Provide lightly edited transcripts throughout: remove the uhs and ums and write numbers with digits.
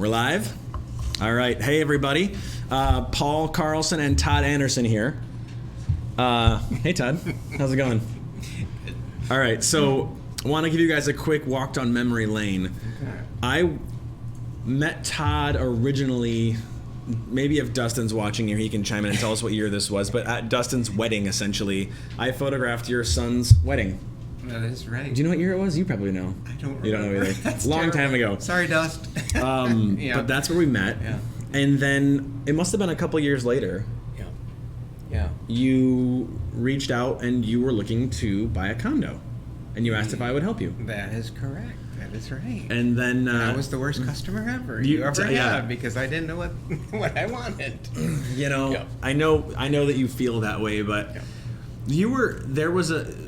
We're live? All right. Hey, everybody. Paul Carlson and Todd Anderson here. Hey, Todd. How's it going? All right. So I want to give you guys a quick walk down memory lane. Okay. I met Todd originally, maybe if Dustin's watching here, he can chime in and tell us what year this was, but at Dustin's wedding, essentially. I photographed your son's wedding. That is right. Do you know what year it was? You probably know. I don't remember. You don't know either. That's Long terrible. time ago. Sorry, Dust. Yeah. But that's where we met. Yeah. And then it must have been a couple years later. Yeah. Yeah. You reached out and you were looking to buy a condo. And you asked if I would help you. That is correct. That is right. And then... I was the worst custer ever you ever had because I didn't know what I wanted. You know, yeah. I know that you feel that way, but... Yeah.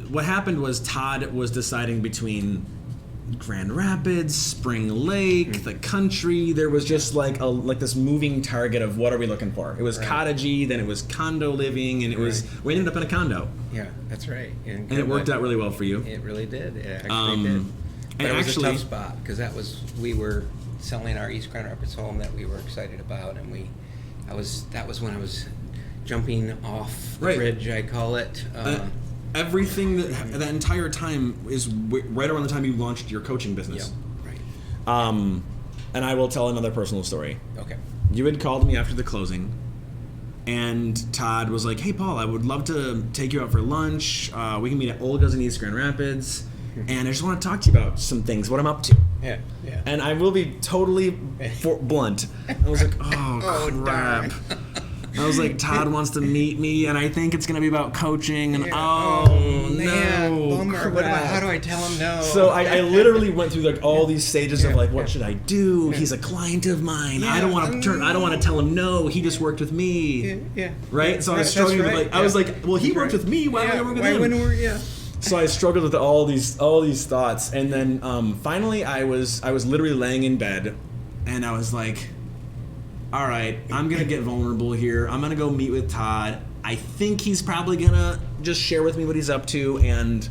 What happened was Todd was deciding between Grand Rapids, Spring Lake, the country. There was just like this moving target of what are we looking for. It was cottagey, then it was condo living, and we ended up in a condo. Yeah, that's right. And it worked out really well for you. It really did. It actually did. But it was a tough spot because we were selling our East Grand Rapids home that we were excited about, and that was when I was jumping off the bridge, I call it. Everything that entire time is right around the time you launched your coaching business. Yeah, right. And I will tell another personal story. Okay. You had called me after the closing, and Todd was like, "Hey, Paul, I would love to take you out for lunch. We can meet at Olga's in East Grand Rapids, and I just want to talk to you about some things, what I'm up to." Yeah, yeah. And I will be totally blunt. I was like, "Oh, crap." I was like, Todd wants to meet me, and I think it's going to be about coaching, and man, bummer. What about, how do I tell him no? So I literally went through like all these stages of like, what should I do? He's a client of mine. I don't want to tell him no. He just worked with me. Yeah. Right? So I was struggling with like, I was like, well, he worked with me. Why would I work with him? So I struggled with all these thoughts, and then finally I was literally laying in bed, and I was like, all right, I'm going to get vulnerable here. I'm going to go meet with Todd. I think he's probably going to just share with me what he's up to, and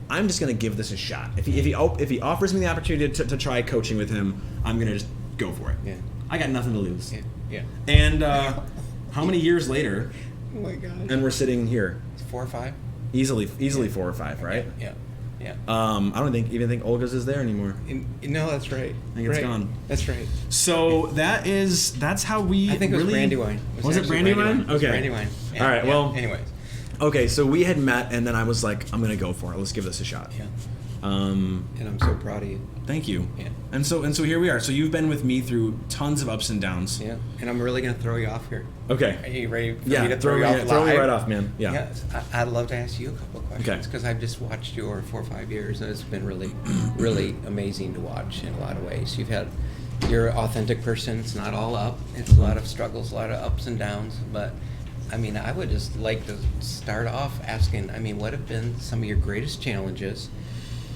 I'm just going to give this a shot. If he offers me the opportunity to try coaching with him, I'm going to just go for it. Yeah. I got nothing to lose. Yeah. And how many years later? Oh my gosh. And we're sitting here. 4 or 5? Easily 4 or 5, right? Yeah. Yeah. I don't even think Olga's is there anymore. No, that's right. I think it's gone. That's right. So that's how we. I think it was Brandywine. Was it Brandywine? Okay. Brandywine. Yeah, all right. Yeah. Well. Anyways. Okay, so we had met, and then I was like, I'm gonna go for it. Let's give this a shot. Yeah. And I'm so proud of you. Thank you. Yeah. And so here we are. So you've been with me through tons of ups and downs. Yeah. And I'm really gonna throw you off here. Okay. Are you ready for me to throw you off live? Throw me right off, man. Yeah. Yes. I'd love to ask you a couple of questions because I've just watched you over 4 or 5 years, and it's been really, really amazing to watch in a lot of ways. You're an authentic person. It's not all up. It's a lot of struggles, a lot of ups and downs. But I mean, I would just like to start off asking, what have been some of your greatest challenges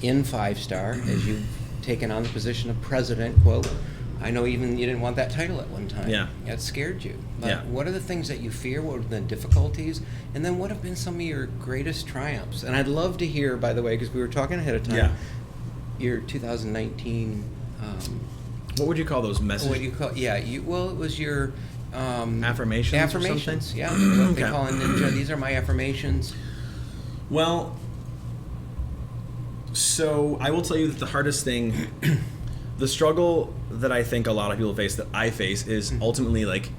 in 5-star as you've taken on the position of president, quote? I know even you didn't want that title at one time. Yeah. It scared you. But what are the things that you fear? What are the difficulties? And then what have been some of your greatest triumphs? And I'd love to hear, by the way, because we were talking ahead of time, your 2019... what would you call those messages? What do you call? It was your... affirmations or something? Yeah. What they call in Ninja. These are my affirmations. Well, so I will tell you that the hardest thing... The struggle that I think a lot of people face, that I face, is ultimately like,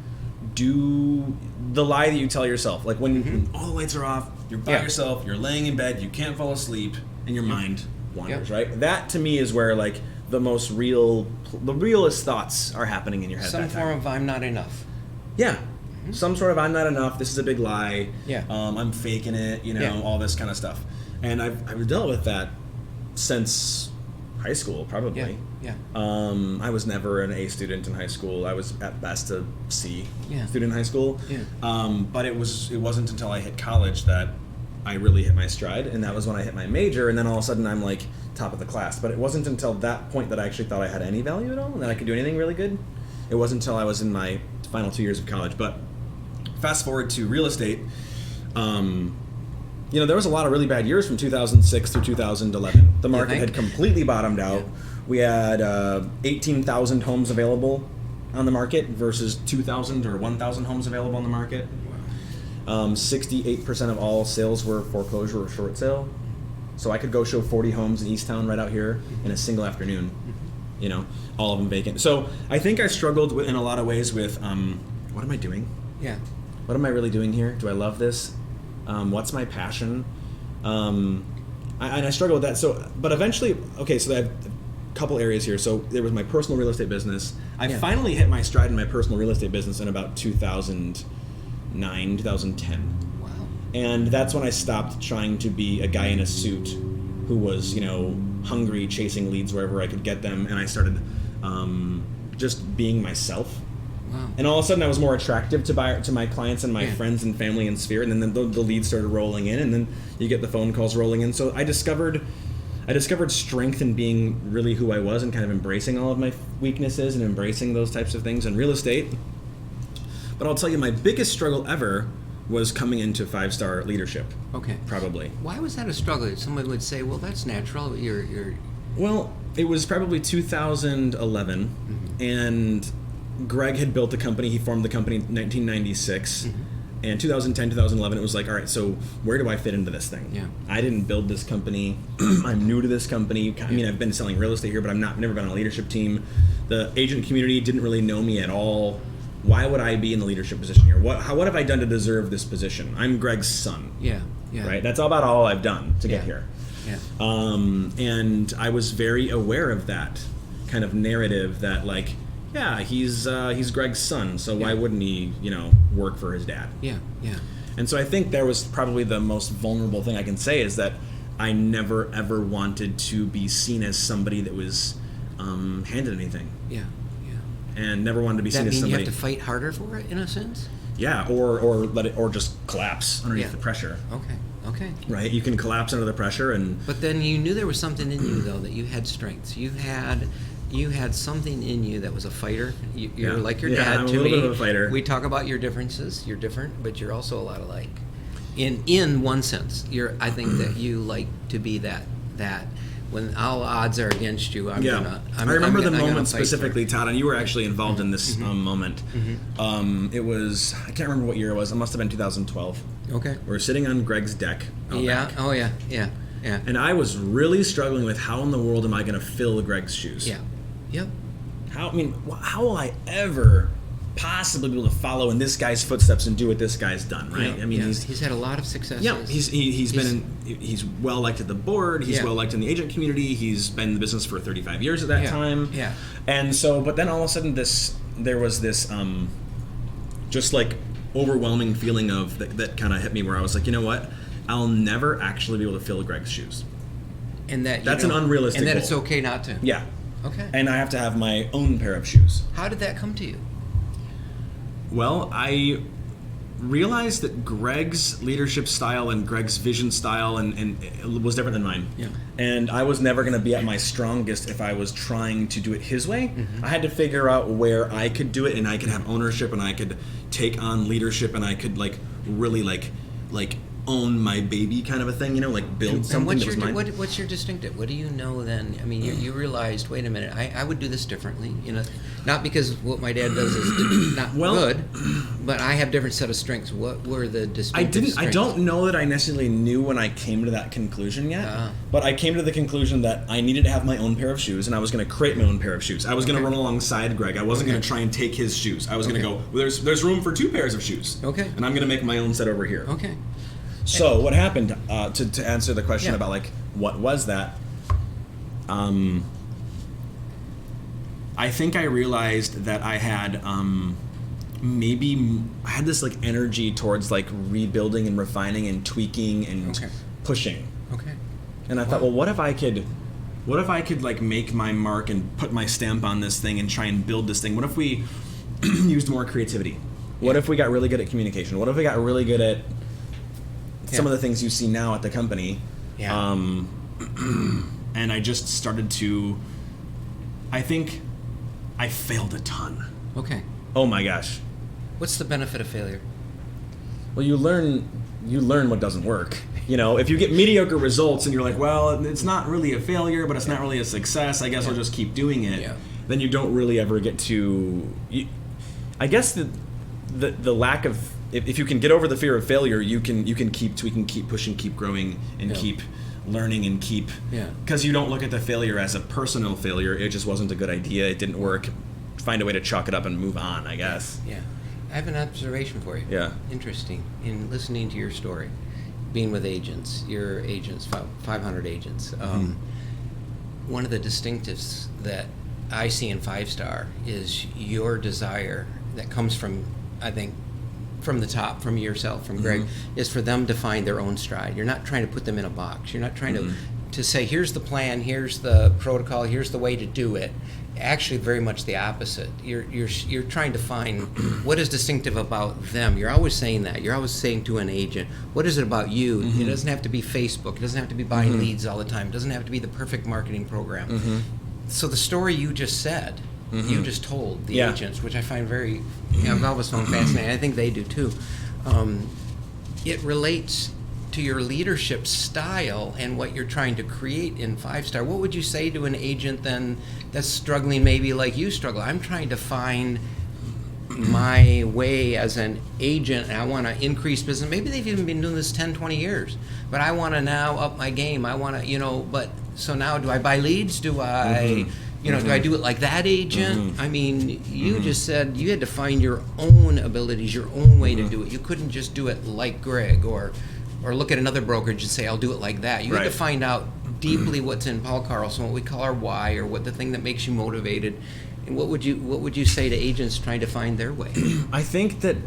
do the lie that you tell yourself. Like when all the lights are off, you're by yourself, you're laying in bed, you can't fall asleep, and your mind wanders, right? That to me is where like the realest thoughts are happening in your head. Some form of I'm not enough. Yeah. Some sort of I'm not enough, this is a big lie, Yeah. I'm faking it, all this kind of stuff. And I've dealt with that since high school, probably. Yeah. I was never an A student in high school. I was at best a C student in high school. Yeah. But it wasn't until I hit college that I really hit my stride, and that was when I hit my major, and then all of a sudden I'm like top of the class. But it wasn't until that point that I actually thought I had any value at all, and that I could do anything really good. It wasn't until I was in my final 2 years of college. But fast forward to real estate. There was a lot of really bad years from 2006 through 2011. The market had completely bottomed out. We had 18,000 homes available on the market versus 2,000 or 1,000 homes available on the market. Wow. 68% of all sales were foreclosure or short sale. So I could go show 40 homes in Easttown right out here in a single afternoon, you know, all of them vacant. So I think I struggled with, in a lot of ways with, what am I doing? Yeah. What am I really doing here? Do I love this? What's my passion? And I struggle with that. So, but eventually, okay, so I have a couple areas here. So there was my personal real estate business. I finally hit my stride in my personal real estate business in about 2009, 2010. Wow. And that's when I stopped trying to be a guy in a suit who was, you know, hungry, chasing leads wherever I could get them. And I started just being myself. Wow. And all of a sudden I was more attractive to my clients and my friends and family and sphere, and then the leads started rolling in, and then you get the phone calls rolling in. So I discovered strength in being really who I was and kind of embracing all of my weaknesses and embracing those types of things in real estate. But I'll tell you, my biggest struggle ever was coming into 5-star leadership. Okay. Probably. Why was that a struggle? Someone would say, well, that's natural. You're Well, it was probably 2011, and Greg had built the company. He formed the company in 1996. And 2010, 2011, it was like, all right, so where do I fit into this thing? Yeah. I didn't build this company. I'm new to this company. I mean, I've been selling real estate here, but never been on a leadership team. The agent community didn't really know me at all. Why would I be in the leadership position here? What have I done to deserve this position? I'm Greg's son. Yeah. Right? That's about all I've done to get here. Yeah. And I was very aware of that kind of narrative that, like, yeah, he's Greg's son, so why wouldn't he, you know, work for his dad? Yeah, yeah. And so I think there was probably the most vulnerable thing I can say is that I never ever wanted to be seen as somebody that was handed anything. Yeah, yeah. And never wanted to be seen as somebody. You have to fight harder for it, in a sense? Yeah, or let it, or just collapse underneath the pressure. Okay. Right, you can collapse under the pressure, and. But then you knew there was something in you, though, that you had strengths. You had something in you that was a fighter. You're like your dad I'm to me. a little bit of a fighter. We talk about your differences. You're different, but you're also a lot alike. In one sense, I think that you like to be that when all odds are against you. I remember the moment specifically, Todd, and you were actually involved in this moment. It was, I can't remember what year it was. It must have been 2012. Okay. We were sitting on Greg's deck. Back. Oh yeah. Yeah. And I was really struggling with how in the world am I going to fill Greg's shoes? Yeah. Yep. How will I ever possibly be able to follow in this guy's footsteps and do what this guy's done, right? Yeah. I mean, he's had a lot of successes. Yeah, he's well liked at the board. He's well liked in the agent community. He's been in the business for 35 years at that time. Yeah. And so, but then all of a sudden, there was this just like overwhelming feeling of that kind of hit me, where I was like, you know what? I'll never actually be able to fill Greg's shoes. And that's an unrealistic goal. And that goal. it's okay not to. Yeah. Okay. And I have to have my own pair of shoes. How did that come to you? Well, I realized that Greg's leadership style and Greg's vision style and was different than mine. Yeah. And I was never going to be at my strongest if I was trying to do it his way. I had to figure out where I could do it, and I could have ownership, and I could take on leadership, and I could really own my baby kind of a thing, build something that was mine. What's your distinctive? What do you know then? I mean, you realized, wait a minute, I would do this differently. Not because what my dad does is not good, but I have different set of strengths. What were the distinctive strengths? I don't know that I necessarily knew when I came to that conclusion yet, but I came to the conclusion that I needed to have my own pair of shoes, and I was going to create my own pair of shoes. I was going to run alongside Greg. I wasn't going to try and take his shoes. I was going to go, well, there's room for 2 pairs of shoes. Okay. And I'm going to make my own set over here. Okay. So what happened, to answer the question about what was that, I think I realized that I had I had this energy towards rebuilding and refining and tweaking and pushing. Okay. And I thought, well, what if I could make my mark and put my stamp on this thing and try and build this thing? What if we used more creativity? What if we got really good at communication? What if we got really good at some of the things you see now at the company? Yeah. And I just started to, I think I failed a ton. Okay. Oh my gosh. What's the benefit of failure? Well, you learn what doesn't work. If you get mediocre results and you're like, well, it's not really a failure, but it's not really a success, I guess I'll just keep doing it. Yeah. then you don't really ever get to. I guess the lack of if you can get over the fear of failure, you can keep tweaking, keep pushing, keep growing, and keep learning and keep. Because you don't look at the failure as a personal failure. It just wasn't a good idea. It didn't work. Find a way to chalk it up and move on, I guess. Yeah. I have an observation for you. Yeah. Interesting. In listening to your story, being with agents, your agents, 500 agents, one of the distinctives that I see in 5-star is your desire that comes from, I think, from the top, from yourself, from Greg, is for them to find their own stride. You're not trying to put them in a box. You're not trying to say, here's the plan, here's the protocol, here's the way to do it. Actually, very much the opposite. You're trying to find what is distinctive about them. You're always saying that. You're always saying to an agent, what is it about you? It doesn't have to be Facebook. It doesn't have to be buying leads all the time. It doesn't have to be the perfect marketing program. So the story you just said, you just told the agents, which I find very, I've always found fascinating. I think they do too. It relates to your leadership style and what you're trying to create in 5-star. What would you say to an agent then that's struggling maybe like you struggle? I'm trying to find my way as an agent and I want to increase business. Maybe they've even been doing this 10, 20 years, but I want to now up my game. I want to, but so now do I buy leads? Do I, do I do it like that agent? I mean, you just said you had to find your own abilities, your own way to do it. You couldn't just do it like Greg or look at another brokerage and say, I'll do it like that. You had to find out deeply what's in Paul Carlson, what we call our why, or what the thing that makes you motivated. And what would you say to agents trying to find their way? I think that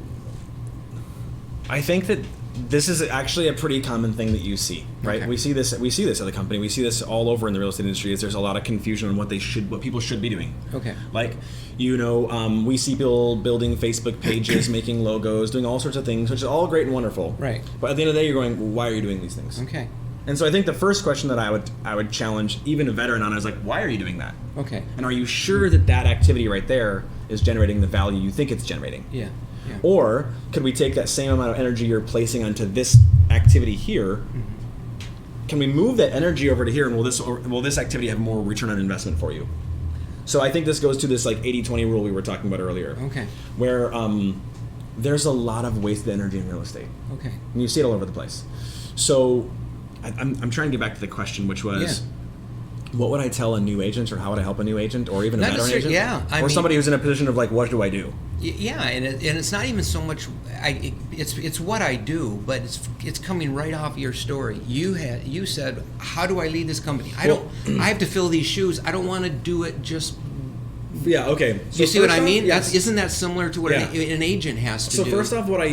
this is actually a pretty common thing that you see, right? Okay. We see this at the company. We see this all over in the real estate industry. There's a lot of confusion on what people should be doing. Okay. Like, we see people building Facebook pages, making logos, doing all sorts of things, which is all great and wonderful. Right. But at the end of the day, you're going, well, why are you doing these things? Okay. And so I think the first question that I would challenge even a veteran on is like, why are you doing that? Okay. And are you sure that activity right there is generating the value you think it's generating? Yeah. Yeah. Or could we take that same amount of energy you're placing onto this activity here? Can we move that energy over to here, and will this activity have more return on investment for you? So I think this goes to this like 80-20 rule we were talking about earlier. Okay. Where there's a lot of wasted energy in real estate. Okay. And you see it all over the place. So I'm trying to get back to the question, which was, what would I tell a new agent, or how would I help a new agent, or even a veteran agent? Yeah. Or somebody who's in a position of like, what do I do? Yeah, and it's not even so much. It's what I do, but it's coming right off your story. You said, how do I lead this company? I have to fill these shoes. I don't want to do it just. Yeah. Okay. So you see what I mean? Yes. Isn't that similar to what an agent has to do? So first off, what I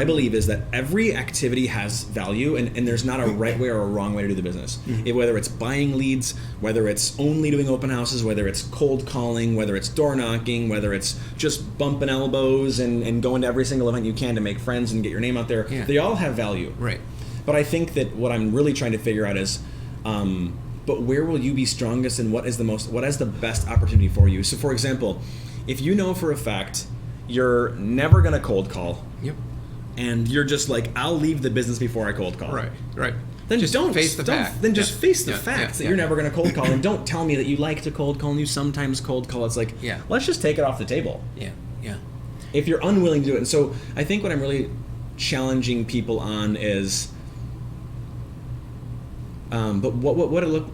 believe is that every activity has value, and there's not a right way or a wrong way to do the business. Whether it's buying leads, whether it's only doing open houses, whether it's cold calling, whether it's door knocking, whether it's just bumping elbows and going to every single event you can to make friends and get your name out there, they all have value. Right. But I think that what I'm really trying to figure out is, but where will you be strongest, and what is the best opportunity for you? So for example, if you know for a fact you're never going to cold call, and you're just like, I'll leave the business before I cold call. Right. Then just face the fact. Then just face the fact that you're never going to cold call, and don't tell me that you like to cold call and you sometimes cold call. It's like, let's just take it off the table. Yeah. If you're unwilling to do it. And so I think what I'm really challenging people on is, but what it look?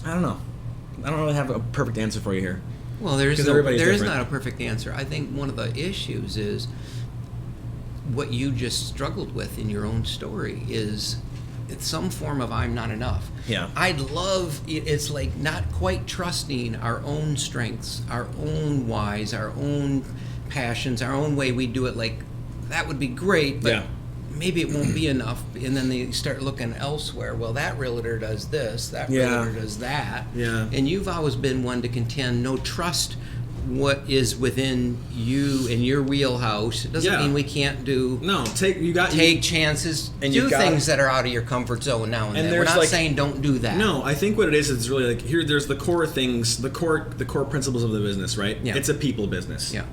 I don't know. I don't really have a perfect answer for you here. Well, there is not a perfect answer. I think one of the issues is what you just struggled with in your own story is it's some form of I'm not enough. Yeah. It's like not quite trusting our own strengths, our own whys, our own passions, our own way we do it. Like, that would be great, but maybe it won't be enough. And then they start looking elsewhere. Well, that realtor does this, that realtor does that. Yeah. And you've always been one to contend, no, trust what is within you and your wheelhouse. It doesn't mean we can't do. No, take chances, and do things that are out of your comfort zone now and then. We're not saying don't do that. No, I think what it is, it's really like, here. There's the core things, the core principles of the business, right? Yeah. It's a people business. Yeah.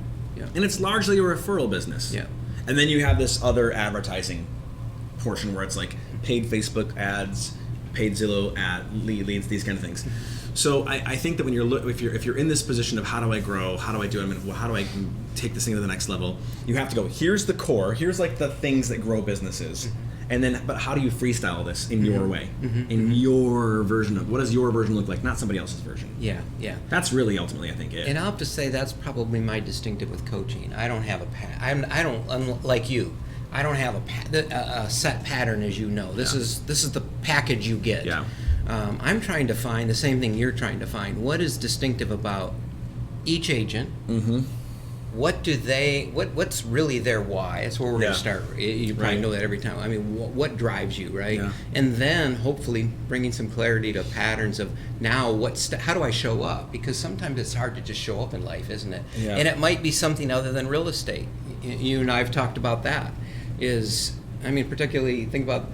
And it's largely a referral business. Yeah. And then you have this other advertising portion where it's like paid Facebook ads, paid Zillow leads, these kind of things. So I think that when if you're in this position of how do I grow, how do I do it, how do I take this thing to the next level, you have to go, here's the core, here's like the things that grow businesses, and then but how do you freestyle this in your way, in your version of, what does your version look like, not somebody else's version. Yeah. That's really ultimately, I think, it. And I'll have to say that's probably my distinctive with coaching. I don't have unlike you, I don't have a set pattern, as you know. This is the package you get. Yeah. I'm trying to find the same thing you're trying to find. What is distinctive about each agent? What do what's really their why? That's where we're going to start. You probably know that every time. I mean, what drives you, right? Yeah. And then hopefully bringing some clarity to patterns of now how do I show up? Because sometimes it's hard to just show up in life, isn't it? Yeah. And it might be something other than real estate. You and I have talked about that. Particularly think about,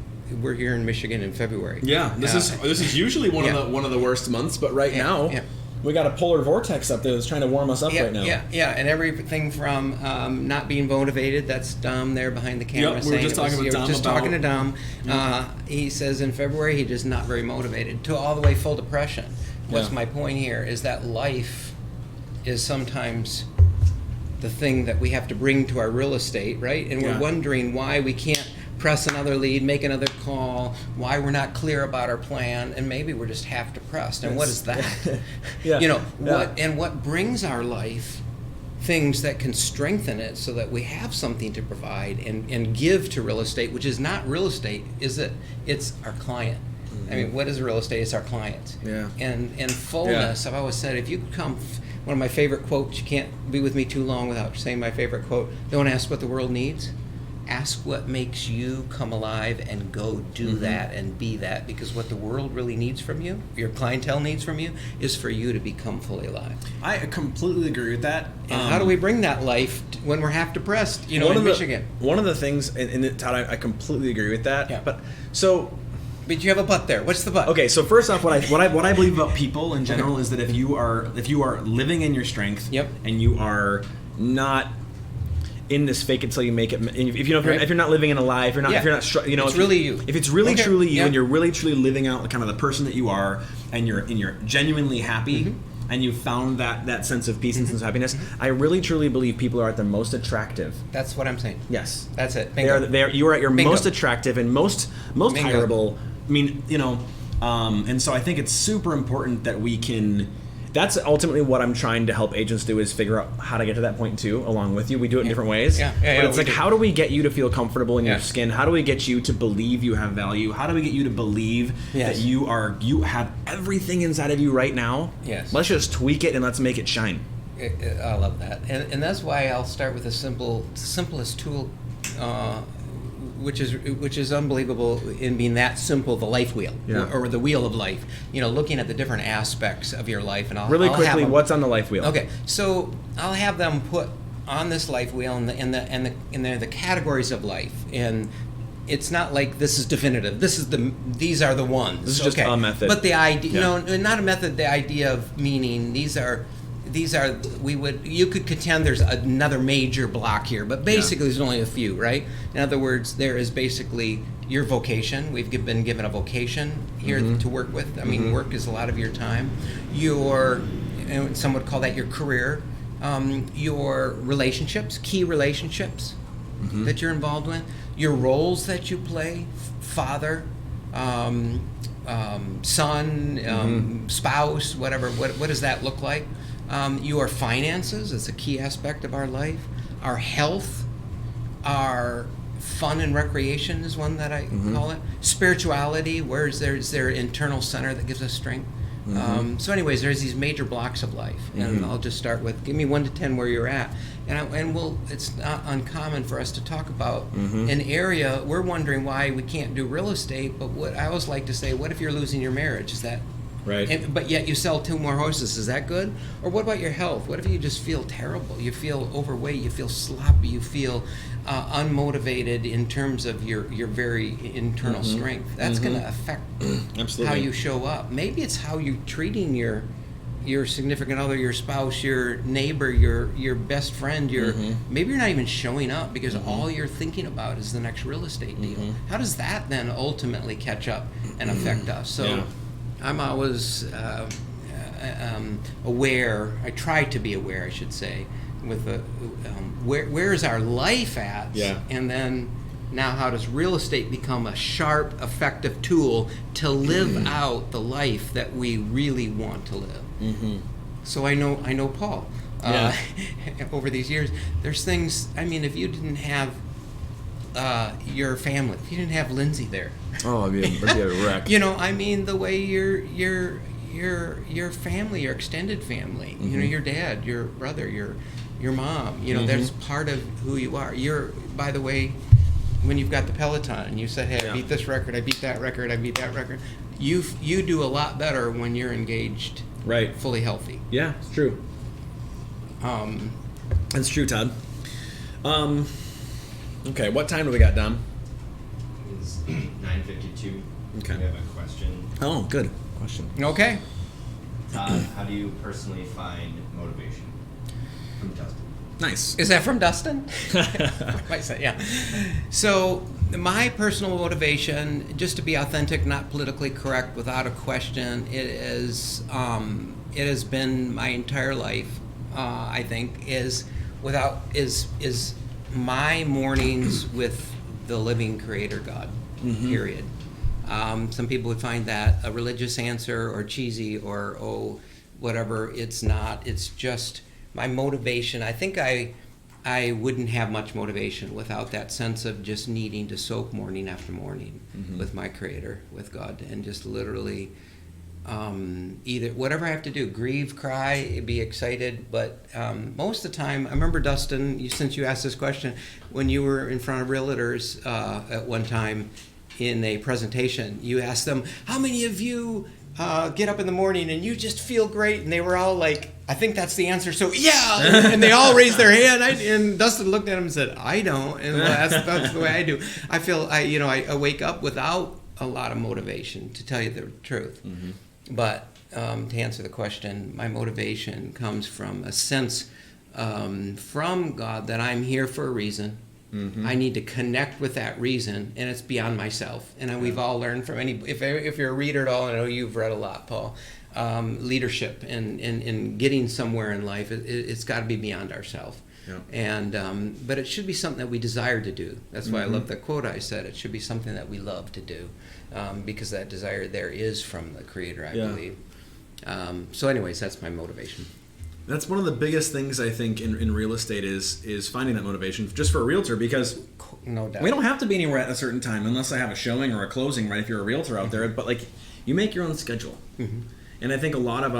we're here in Michigan in February. Yeah, this is usually one of the worst months, but now we got a polar vortex up there that's trying to warm us up right now. Yeah, and everything from not being motivated. That's Dom there behind the camera. We were just talking to Dom. He says in February he's just not very motivated, to all the way full depression. What's my point here is that life is sometimes the thing that we have to bring to our real estate, right? And we're wondering why we can't press another lead, make another call, why we're not clear about our plan, and maybe we're just half depressed. And what is that? What brings our life things that can strengthen it so that we have something to provide and give to real estate, which is not real estate, it's our client. I mean, what is real estate? It's our clients. Yeah. And fullness, I've always said, if you come, one of my favorite quotes, you can't be with me too long without saying my favorite quote, don't ask what the world needs. Ask what makes you come alive and go do that and be that, because what the world really needs from you, your clientele needs from you, is for you to become fully alive. I completely agree with that. And how do we bring that life when we're half depressed, in Michigan? One of the things, and Todd, I completely agree with that. Yeah. But you have a but there. What's the but? Okay, so first off, what I believe about people in general is that if you are living in your strength, and you are not in this fake it till you make it. If you're not living in a lie, if it's really you. If it's really truly you, and you're really truly living out kind of the person that you are, and you're genuinely happy, and you've found that sense of peace and sense of happiness, I really truly believe people are at their most attractive. That's what I'm saying. Yes, that's it. Bingo. You are at your most attractive and most hireable. I mean, and so I think it's super important that we can. That's ultimately what I'm trying to help agents do, is figure out how to get to that point too, along with you. We do it in different ways. But it's like, how do we get you to feel comfortable in your skin? How do we get you to believe you have value? How do we get you to believe that you have everything inside of you right now? Yes. Let's just tweak it and let's make it shine. I love that. And that's why I'll start with the simplest tool, which is unbelievable in being that simple, the life wheel, or the wheel of life. Looking at the different aspects of your life, and I'll quickly, what's on the life wheel? Okay, so I'll have them put on this life wheel and the categories of life, and it's not like this is definitive. These are the ones. This is just a method. But the idea, not a method. The idea of meaning these are. You could contend there's another major block here, but basically there's only a few, right? In other words, there is basically your vocation. We've been given a vocation here to work with. I mean, work is a lot of your time. Some would call that your career. Your relationships, key relationships that you're involved with. Your roles that you play, father, son, spouse, whatever. What does that look like? Your finances is a key aspect of our life. Our health, our fun and recreation is one that I call it. Spirituality, where is there internal center that gives us strength? So anyways, there's these major blocks of life, and I'll just start with, give me 1 to 10 where you're at, and it's not uncommon for us to talk about an area. We're wondering why we can't do real estate, but what I always like to say, what if you're losing your marriage? Is that right? But yet you sell 2 more horses. Is that good? Or what about your health? What if you just feel terrible? You feel overweight. You feel sloppy. You feel unmotivated in terms of your very internal strength. That's going to affect how you show up. Maybe it's how you're treating your your significant other, your spouse, your neighbor, your best friend, maybe you're not even showing up because all you're thinking about is the next real estate deal. How does that then ultimately catch up and affect us? So I'm always aware. I try to be aware, I should say, with where is our life at, and then now how does real estate become a sharp, effective tool to live out the life that we really want to live. So I know Paul. Over these years, there's things. I mean, if you didn't have your family, if you didn't have Lindsay there, it'd be a wreck. I mean, the way your family, your extended family, your dad, your brother, your mom, that's part of who you are. You're, by the way, when you've got the Peloton and you said, hey, I beat this record, I beat that record, I beat that record, you do a lot better when you're engaged, fully healthy. Yeah, it's true. That's true, Todd. Okay, what time do we got, Dom? It's 9:52. Okay. We have a question. Oh, good question. Okay. Todd, how do you personally find motivation? From Dustin. Nice. Is that from Dustin? Yeah. So my personal motivation, just to be authentic, not politically correct, without a question, it has been my entire life. I think is my mornings with the living Creator God. Period. Some people would find that a religious answer or cheesy or whatever. It's not. It's just my motivation. I think I wouldn't have much motivation without that sense of just needing to soak morning after morning with my Creator, with God, and just literally either whatever I have to do, grieve, cry, be excited. But most of the time, I remember, Dustin, since you asked this question, when you were in front of realtors at one time in a presentation, you asked them, how many of you get up in the morning and you just feel great? And they were all like, I think that's the answer. So yeah, and they all raised their hand. And Dustin looked at him and said, I don't. And that's the way I do. I feel I wake up without a lot of motivation, to tell you the truth. But to answer the question, my motivation comes from a sense from God that I'm here for a reason. I need to connect with that reason, and it's beyond myself. And we've all learned from if you're a reader at all, I know you've read a lot, Paul. Leadership and getting somewhere in life, it's got to be beyond ourselves. And but it should be something that we desire to do. That's why I love the quote I said. It should be something that we love to do, because that desire there is from the Creator, I believe. So anyways, that's my motivation. That's one of the biggest things, I think, in real estate is finding that motivation just for a realtor, because no doubt. We don't have to be anywhere at a certain time unless I have a showing or a closing, right? If you're a realtor out there, but like, you make your own schedule. And I think a lot of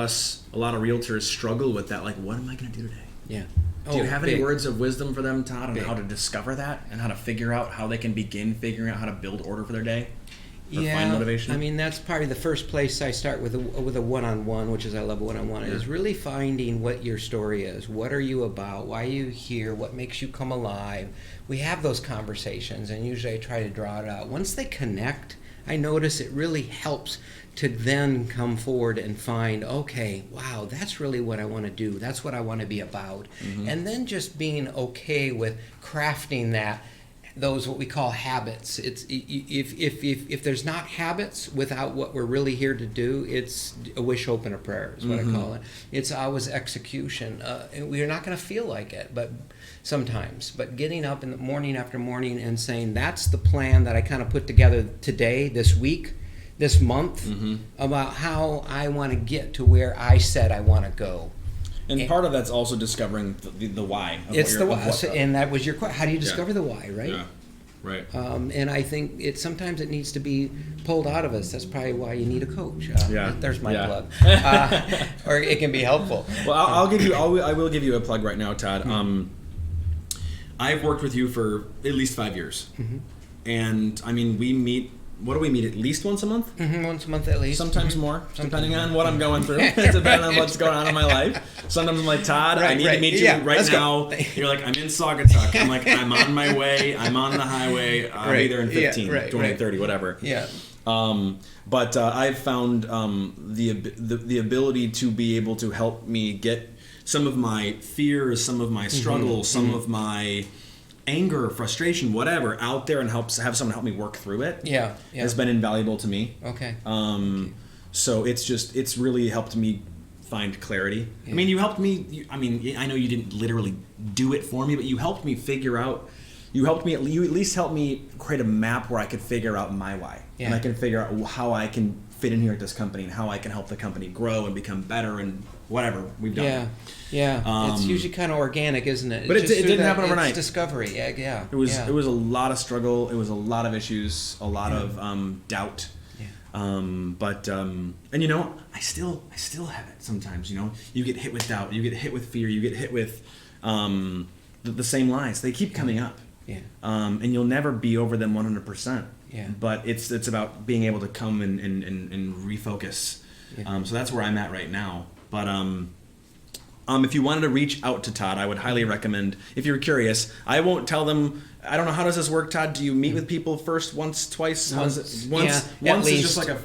realtors struggle with that. Like, what am I going to do today? Yeah. Do you have any words of wisdom for them, Todd, on how to discover that and how to figure out how they can begin figuring out how to build order for their day? Find motivation? I mean, that's probably the first place I start with a one-on-one, which is I love one-on-one, is really finding what your story is. What are you about? Why are you here? What makes you come alive? We have those conversations, and usually I try to draw it out. Once they connect, I notice it really helps to then come forward and find, okay, wow, that's really what I want to do. That's what I want to be about. And then just being okay with crafting those what we call habits. It's if there's not habits without what we're really here to do, it's a wish, hope, and a prayer is what I call it. It's always execution. We're not going to feel like it, but sometimes. But getting up in the morning after morning and saying, that's the plan that I kind of put together today, this week, this month, about how I want to get to where I said I want to go. And part of that's also discovering the why. It's the why, and that was your question. How do you discover the why, right? Yeah, right. And I think sometimes it needs to be pulled out of us. That's probably why you need a coach. There's my plug. Or it can be helpful. Well, I will give you a plug right now, Todd. I've worked with you for at least 5 years, and I mean, we meet. What do we meet, at least once a month? Once a month at least. Sometimes more, depending on what I'm going through. Depending on what's going on in my life. Sometimes I'm like, Todd, I need to meet you right now. You're like, I'm in Saugatuck. I'm like, I'm on my way. I'm on the highway. I'll be there in 15, 20, 30, whatever. Yeah. But I've found the ability to be able to help me get some of my fears, some of my struggles, some of my anger, frustration, whatever, out there and have someone help me work through it. Has been invaluable to me. Okay. So it's really helped me find clarity. I mean, you helped me. I know you didn't literally do it for me, but you helped me figure out. You at least helped me create a map where I could figure out my why, and I can figure out how I can fit in here at this company and how I can help the company grow and become better and whatever we've done. It's usually kind of organic, isn't it? But it didn't happen overnight. It's discovery. It was a lot of struggle. It was a lot of issues, a lot of doubt. But and I still have it sometimes. You get hit with doubt, you get hit with fear, you get hit with the same lies. They keep coming up. And you'll never be over them 100%. But it's about being able to come and refocus. So that's where I'm at right now. But if you wanted to reach out to Todd, I would highly recommend, if you're curious, I won't tell them. I don't know, how does this work, Todd? Do you meet with people first, once, twice? Once is just like a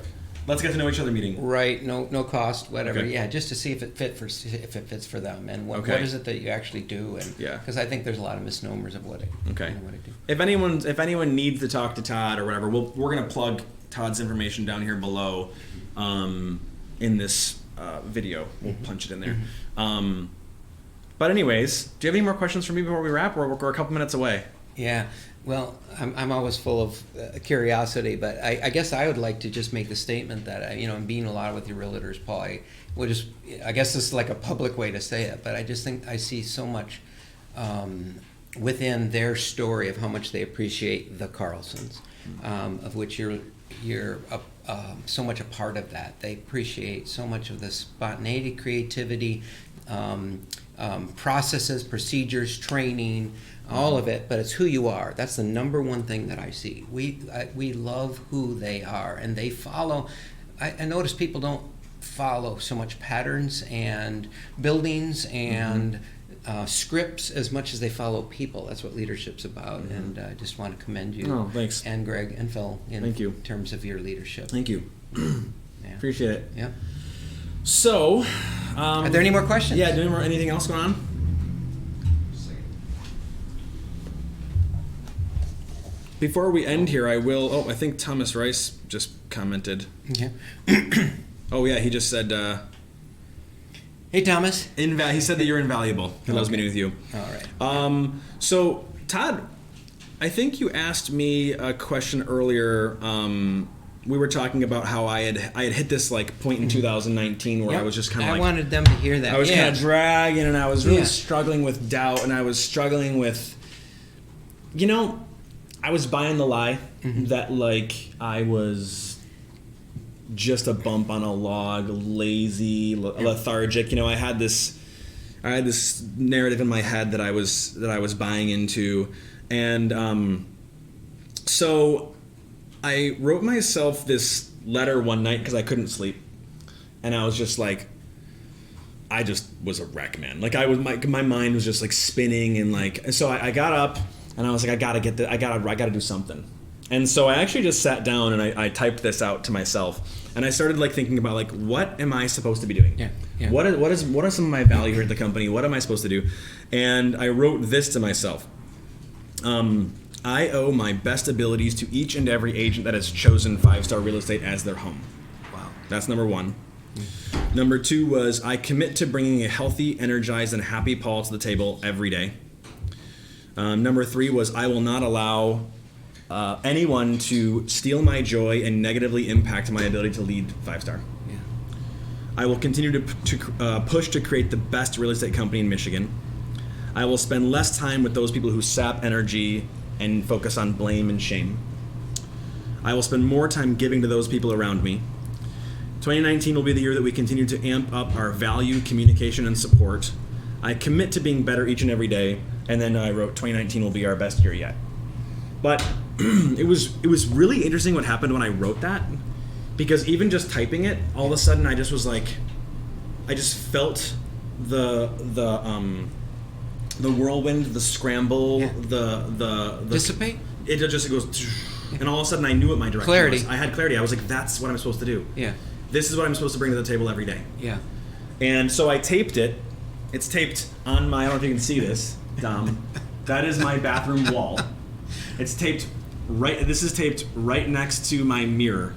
let's get to know each other meeting. Right. No cost, whatever. Okay. Just to see if it fits for them, and what is it that you actually do, and because I think there's a lot of misnomers of what I do. If anyone needs to talk to Todd or whatever, we're gonna plug Todd's information down here below, in this video. We'll punch it in there. But anyways, do you have any more questions for me before we wrap? We're a couple minutes away. Yeah, well, I'm always full of curiosity, but I guess I would like to just make the statement that in being a lot with your realtors, Paul, I guess this is like a public way to say it, but I just think I see so much within their story of how much they appreciate the Carlsons, of which you're so much a part of that. They appreciate so much of the spontaneity, creativity, processes, procedures, training, all of it, but it's who you are. That's the number one thing that I see. We love who they are, and they follow. I notice people don't follow so much patterns and buildings and scripts as much as they follow people. That's what leadership's about, and I just want to commend you, thanks. And Greg and Phil in terms of your leadership. Thank you. Appreciate it. Yeah. So, are there any more questions? Yeah, anything else going on? Before we end here, I will. I think Thomas Rice just commented. He just said. Hey, Thomas. He said that you're invaluable. He loves meeting with you. All right. So, Todd, I think you asked me a question earlier. We were talking about how I had hit this point in 2019 where I was just kind of I wanted them to hear that. I was kind of dragging, and I was really struggling with doubt, and I was struggling with, I was buying the lie that I was just a bump on a log, lazy, lethargic. I had this narrative in my head that I was buying into, and so I wrote myself this letter one night because I couldn't sleep, and I was just I just was a wreck, man. My mind was just spinning, and so I got up. And I was I gotta do something. And so I actually just sat down and I typed this out to myself. And I started thinking about what am I supposed to be doing? What are some of my value here at the company? What am I supposed to do? And I wrote this to myself. I owe my best abilities to each and every agent that has chosen 5-Star Real Estate as their home. Wow. That's number one. Number two was I commit to bringing a healthy, energized, and happy Paul to the table every day. Number three was I will not allow anyone to steal my joy and negatively impact my ability to lead 5-Star. Yeah. I will continue to push to create the best real estate company in Michigan. I will spend less time with those people who sap energy and focus on blame and shame. I will spend more time giving to those people around me. 2019 will be the year that we continue to amp up our value, communication, and support. I commit to being better each and every day. And then I wrote 2019 will be our best year yet. But it was really interesting what happened when I wrote that, because even just typing it, all of a sudden I just was I just felt the whirlwind, the scramble, the dissipate. It goes, And all of a sudden I knew what my direction Clarity. was. I had clarity. I was like, that's what I'm supposed to do. Yeah. This is what I'm supposed to bring to the table every day. Yeah. And so I taped it. It's taped on my, I don't know if you can see this, Dom. That is my bathroom wall. It's taped this is taped right next to my mirror.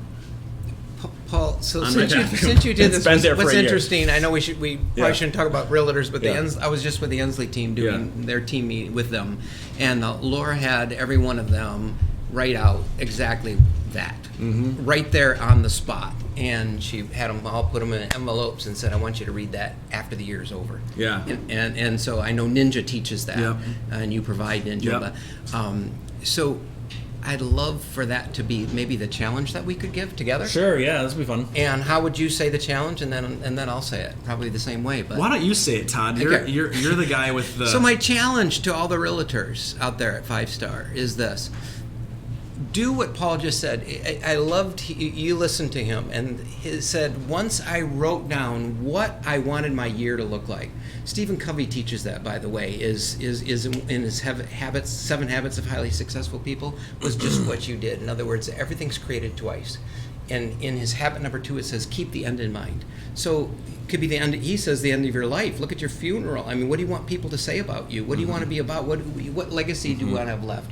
Paul, so since you did this, what's interesting, I know we probably shouldn't talk about realtors, but I was just with the Ensley team doing their team meeting with them, and Laura had every one of them write out exactly that, right there on the spot. And she had them all put them in envelopes and said, I want you to read that after the year is over. Yeah. And so I know Ninja teaches that, and you provide Ninja. Yep. But, so I'd love for that to be maybe the challenge that we could give together. Sure, yeah, this would be fun. And how would you say the challenge, and then I'll say it probably the same way. But why don't you say it, Todd? You're the guy with the. So my challenge to all the realtors out there at 5-Star is this: do what Paul just said. I loved you listened to him, and he said once I wrote down what I wanted my year to look like. Stephen Covey teaches that, by the way, is in his 7 Habits of Highly Successful People, was just what you did. In other words, everything's created twice. And in his habit number 2, it says, keep the end in mind. So it could be the end, he says, the end of your life. Look at your funeral. I mean, what do you want people to say about you? What do you want to be about? What legacy do you want to have left?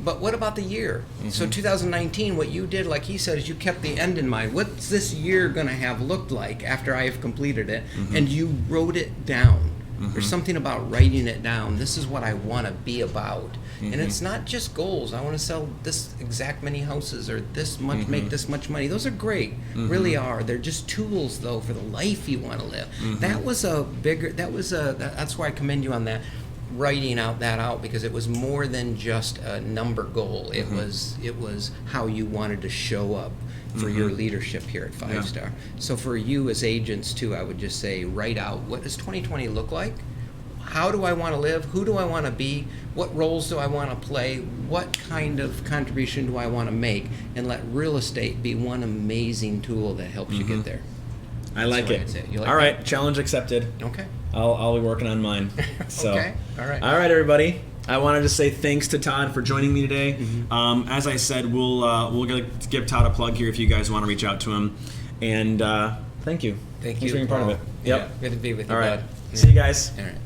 But what about the year? So 2019, what you did, like he said, is you kept the end in mind. What's this year going to have looked like after I have completed it? And you wrote it down. There's something about writing it down. This is what I want to be about. And it's not just goals. I want to sell this exact many houses or this much, make this much money. Those are great, really are. They're just tools, though, for the life you want to live. That's why I commend you on that, writing that out, because it was more than just a number goal. It was how you wanted to show up for your leadership here at 5-Star. So for you as agents too, I would just say write out, what does 2020 look like? How do I want to live? Who do I want to be? What roles do I want to play? What kind of contribution do I want to make? And let real estate be one amazing tool that helps you get there. I like it. All right, challenge accepted. Okay. I'll be working on mine. So. Okay. All right, everybody. I wanted to say thanks to Todd for joining me today. As I said, we'll give Todd a plug here if you guys want to reach out to him. And thank you. Thanks for being part of it. Yep. Yeah, good to be with you, All right. bud. See you guys. All right.